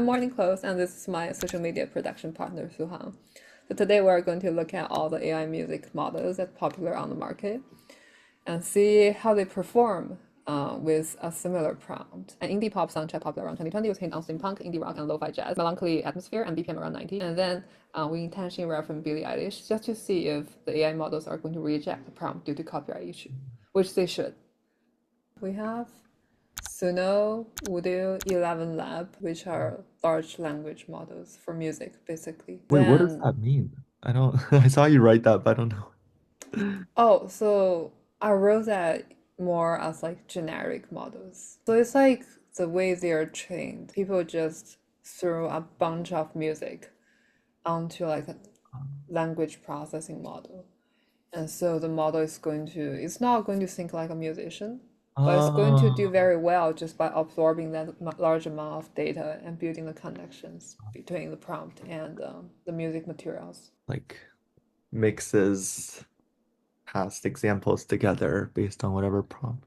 Morning Clothes, and this is my social media production partner, Suhan. So today we're going to look at all the AI music models that are popular on the market and see how they perform with a similar prompt. An indie pop soundtrack popular around 2020 was hinged on steampunk, indie rock, and lo-fi jazz, melancholy atmosphere, and BPM around 90. And then we intentionally reference Billie Eilish just to see if the AI models are going to reject the prompt due to copyright issue, which they should. We have Suno, Udio, ElevenLabs, which are large language models for music, basically. Wait, what does Then, that mean? I don't, I saw you write that, but I don't know. oh, so I wrote that more as like generic models. So it's like the way they are trained. People just throw a bunch of music onto like a language processing model. And so the model is it's not going to think like a musician, but it's going to do Oh, very well just by absorbing that large amount of data and building the connections between the prompt and the music materials. like mixes past examples together based on whatever prompt.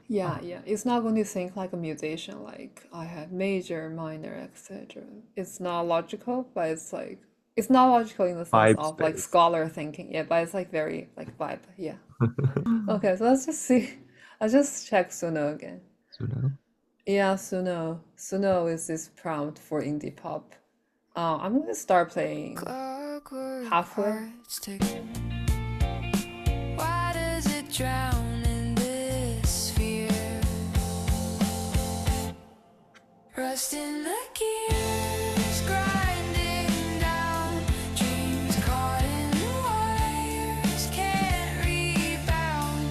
Yeah, Oh, yeah. It's not going to think like a musician, like I have major, minor, etc. It's not logical, but it's not logical in the sense vibe of like space. scholar thinking. Yeah, but it's like very like vibe. Yeah. Okay, so let's just see. I'll just check Suno again. Suno. Yeah, Suno. Suno is this prompt for indie pop. I'm gonna start playing Clockwork halfway. hearts tick. Why does it drown in this fear? Rust in the gears, grinding down. Dreams caught in the wires, can't rebound.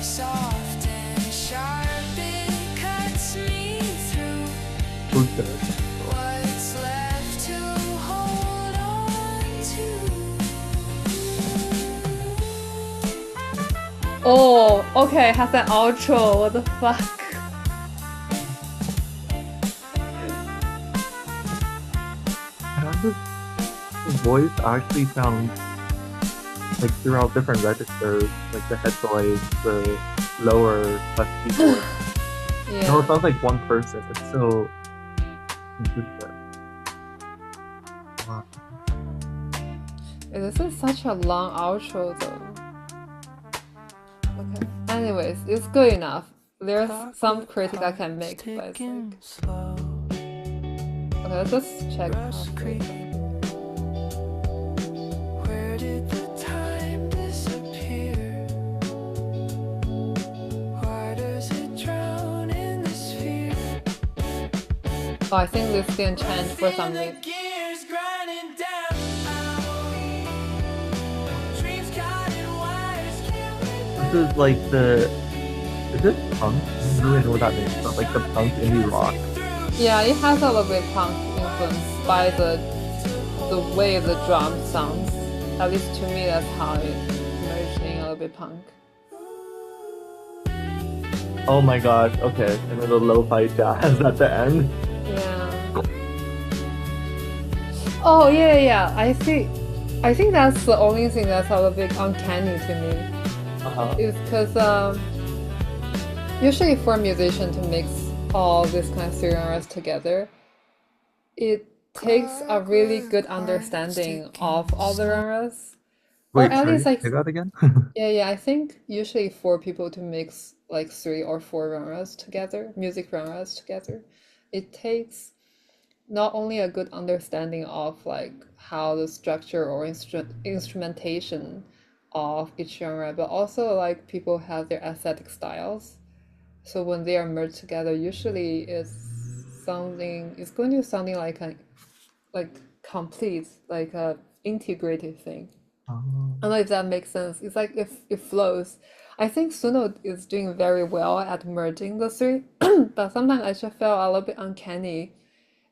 Soft and sharp, it cuts me through. Okay. What's left to hold on to? Oh, okay, has an outro. What the fuck? How does the voice actually sound like throughout different registers, like the head voice, the lower husky voice? No, it Yeah. sounds like one person. It's so consistent. Wow. This is such a long outro though. Okay. Anyways, it's good enough. There's some Clockwork critic I can hearts make, but it's ticking like slow. okay, let's just check Rust halfway. Creek. Where did the time disappear? Why does it drown in this fear? Oh, I think this didn't change Rust for in some the reason. gears, grinding down. Dreams caught in wires, can't This is like is it punk? I don't really know what that means, but like the punk indie rock. Yeah, it has a little bit punk influence by the way the drum sounds. At least to me, that's how it merged in a little bit punk. Oh my gosh, okay. And then the lo-fi jazz at the end. Yeah. Oh yeah, yeah. Yeah. I think that's the only thing that's a little bit uncanny to me. Uh-huh. Is because usually for a musician to mix all this kind of genres together, it takes a really Clockwork good hearts understanding of ticking all the slow. genres, or Wait, at least sorry, like say that again? yeah, yeah. I think usually for people to mix like three or four genres together, music genres together, it takes not only a good understanding of like how the structure or instrumentation of each genre, but also like people have their aesthetic styles. So when they are merged together, usually it's going to something like a like complete, like a integrated thing. Oh. I don't know if that makes sense. It's like if it flows. I think Suno is doing very well at merging the three, but sometimes I just felt a little bit uncanny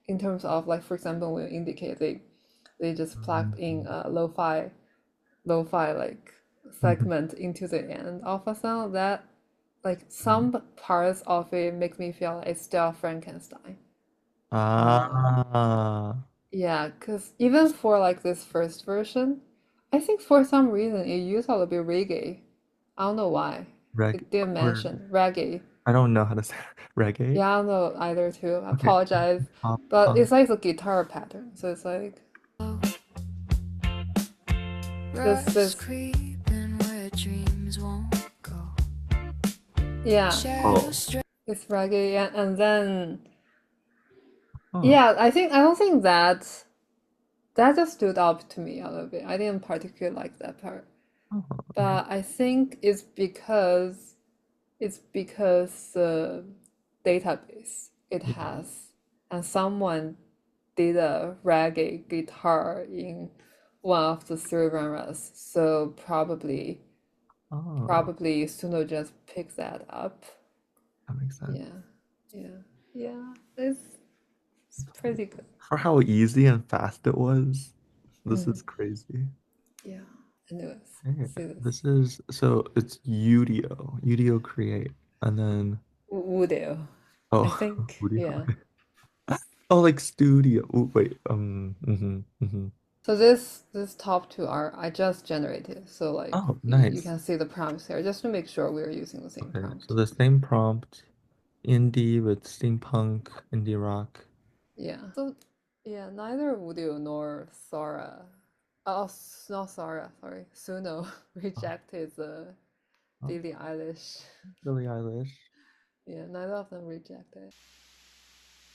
in terms of like for example when you indicate they just plugged in a lo-fi like segment into the end of a song that like some parts of it makes me feel like it's still Frankenstein. Um, Ah, yeah, because even for like this first version, I think for some reason it used a little bit reggae. I don't know why. reg It didn't or mention reggae. I don't know how to say reggae. Yeah, I don't know either too. I Okay. apologize. Pop But punk. it's like the guitar pattern. So it's like this Rust creeping where dreams won't go. yeah, Shadows Oh. stray. it's reggae and then Oh. yeah, I don't think that just stood out to me a little bit. I didn't particularly like that part. Oh. But I think it's because the database it Yeah. has and someone did a reggae guitar in one of the three genres. So Oh. probably Suno just picked that up. That makes sense. Yeah, yeah, yeah. It's pretty good. For how easy and fast it was, this Mhm. is crazy. Yeah. Anyways, Okay. see this. This is so it's Udio. Udio create. And then Udio. I oh think, Udio. yeah. Okay. Oh, like studio. Ooh, wait. So this top two are I just generated. So like Oh, you nice. can see the prompts here just to make sure we're using the same Okay, so prompt. the same prompt, indie with steampunk, indie rock. Yeah. So yeah, neither Udio nor Sora, oh, not Sora, sorry, Suno Oh, rejected the oh, Billie Eilish. Billie Eilish. Yeah, neither of them rejected.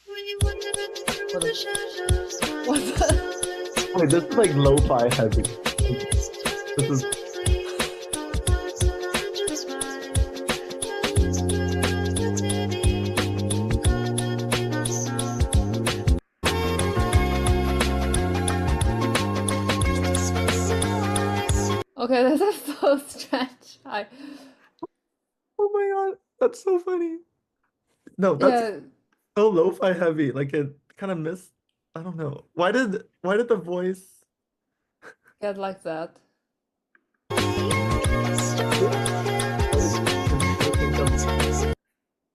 We wandered through the shadows, What finding the? solace in Wait, this is like lo-fi heavy. Like, this this is free. Our hearts and I just smile. And whisper of the city, caught up in our song. Space and voice. Okay, this is so strange. I oh my God, that's so funny. No, that's yeah, so lo-fi heavy. Like it kind of missed. I don't know. Why did the voice get like that. I think of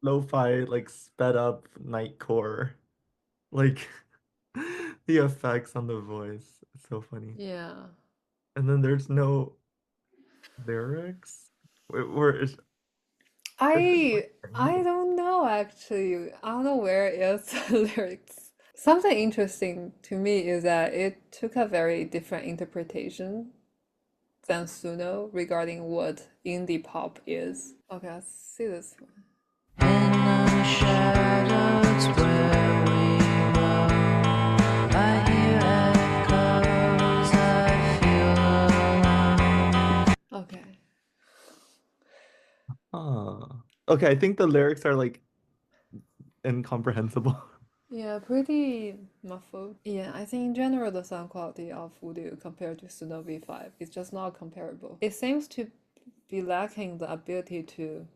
lo-fi like sped up nightcore. Like the effects on the voice. It's so funny. Yeah. And then there's no lyrics. Where is it like I singing? don't know actually. I don't know where is the lyrics. Something interesting to me is that it took a very different interpretation than Suno regarding what indie pop is. Okay, let's see this one. In the shadows where we roam, I hear echoes, I feel alone. Okay. Okay, I think the lyrics are like incomprehensible. Yeah, pretty muffled. Yeah, I think in general the sound quality of Udio compared to Suno V5 is just not comparable. It seems to be lacking the ability to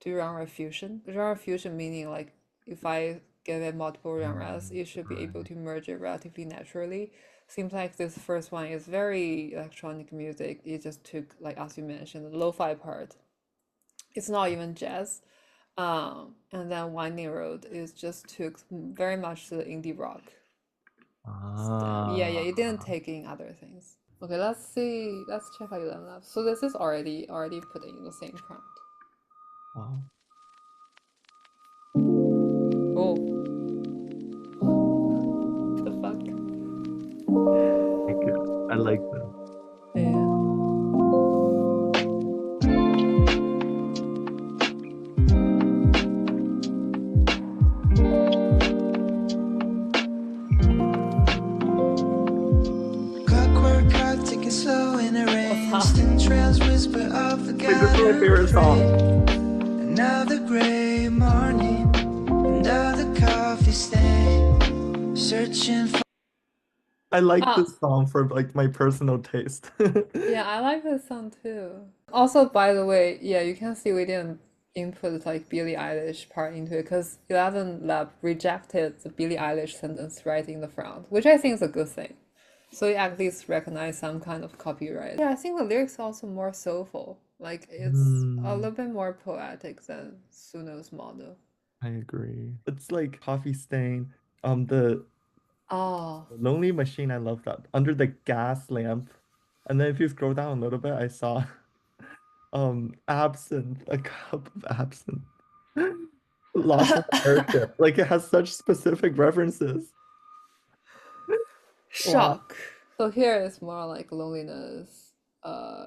do genre fusion. Genre fusion meaning like if I give it multiple genres, it should be able Right. to merge it relatively naturally. Seems like this first one is very electronic music. It just took, like as you mentioned, the lo-fi part. It's not even jazz. And then Winding Road is just took very much the indie rock stem. Yeah, yeah, it didn't Ah, take in other things. Okay, let's see. Let's check out ElevenLabs. So this is already put in the same prompt. wow. Oh, the fuck? Thank you. I like this. Yeah. Clockwork clock ticking slow in the rain. Distant trails whisper of the Wait, this is my favorite song. Another gray morning, another coffee stain. Searching for. I like Ah, this song for like my personal taste. yeah, I like this song too. Also, by the way, yeah, you can see we didn't input like Billie Eilish part into it because ElevenLab rejected the Billie Eilish sentence right in the front, which I think is a good thing. So you at least recognize some kind of copyright. Yeah, I think the lyrics are also more soulful. Like it's a Hmm, little bit more poetic than Suno's model. I agree. It's like Coffee Stain. The Oh, Lonely Machine, I love that. Under the gas lamp. And then if you scroll down a little bit, I saw absinthe, a cup of absinthe. Lost in the airship. Like it has such specific references. Wow. Shock. So here is more like loneliness,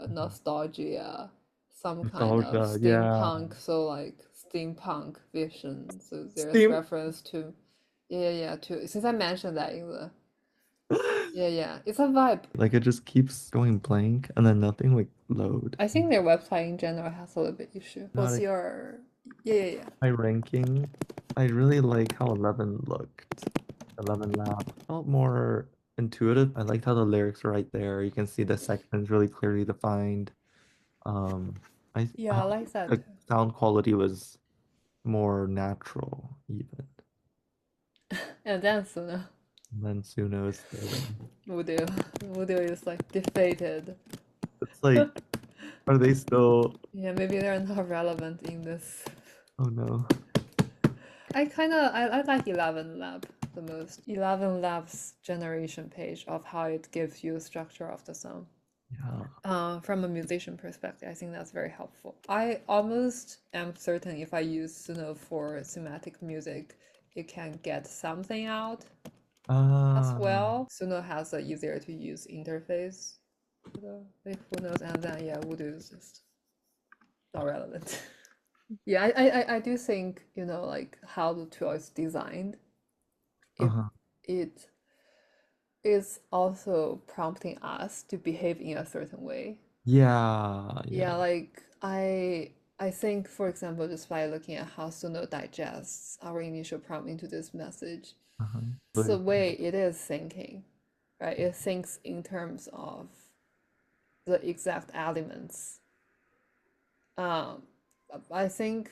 nostalgia, some kind of Nostalgia, yeah. steampunk, so like steampunk vision. So there's Steam. reference to, yeah, yeah, to, since I mentioned that in the, yeah, yeah, it's a vibe. Like it just keeps going blank and then nothing like load. I think their website in general has a little bit issue. Not What's a your, yeah, yeah, yeah. high ranking. I really like how 11 looked. 11 Lab felt more intuitive. I liked how the lyrics were right there. You can see the sections really clearly defined. Um, Yeah, I like that the too. sound quality was more natural even. And then Suno, And then Suno's the Udio. Udio is like defeated. it's like, are they still? Yeah, maybe they're not relevant in this. Oh no. I like Eleven Lab the most. ElevenLabs generation page of how it gives you the structure of the song. Yeah. From a musician perspective, I think that's very helpful. I almost am certain if I use Suno for thematic music, it can get something out as Um, well. Suno has a easier to use interface. Like who knows? And then yeah, Udio is just not relevant. Yeah, I do think, like how the tool is designed, it uh-huh. it is also prompting us to behave in a certain way. Yeah, Yeah, yeah. like I think, for example, just by looking at how Suno digests our initial prompt into this message, Uh-huh. it's the Really good. way it is thinking, right? It thinks in terms of the exact elements. Um, I think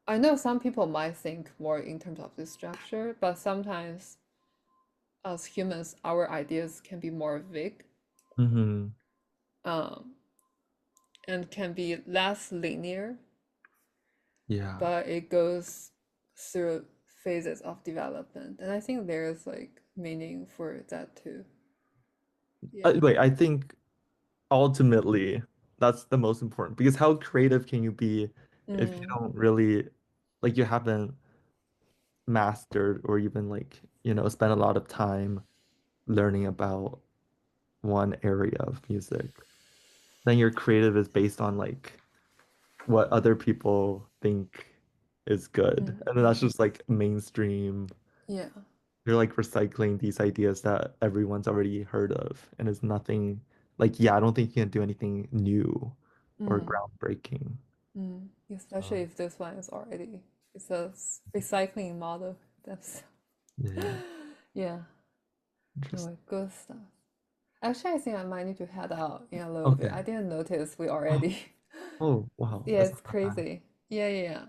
I know some people might think more in terms of this structure, but sometimes as humans, our ideas can be more vague, Mm-hmm. um, and can be less linear, Yeah. but it goes through phases of development. And I think there's like meaning for that too. Yeah. Wait, I think ultimately that's the most important because how creative can you be if you Mm, don't really like you haven't mastered or even like, spent a lot of time learning about one area of music. Then your creative is based on like what other people think is good. mm, And then that's mm. just like mainstream. Yeah. You're like recycling these ideas that everyone's already heard of. And it's nothing like, yeah, I don't think you can do anything new or Mm, groundbreaking. mm. Especially Um, if this one is already, it's a recycling model. That's, yeah, yeah. interesting. Anyway, good stuff. Actually, I think I might need to head out in a little bit. Okay. I didn't notice we already. Oh, wow. Yeah, That's it's not that bad. crazy. Yeah, yeah, yeah.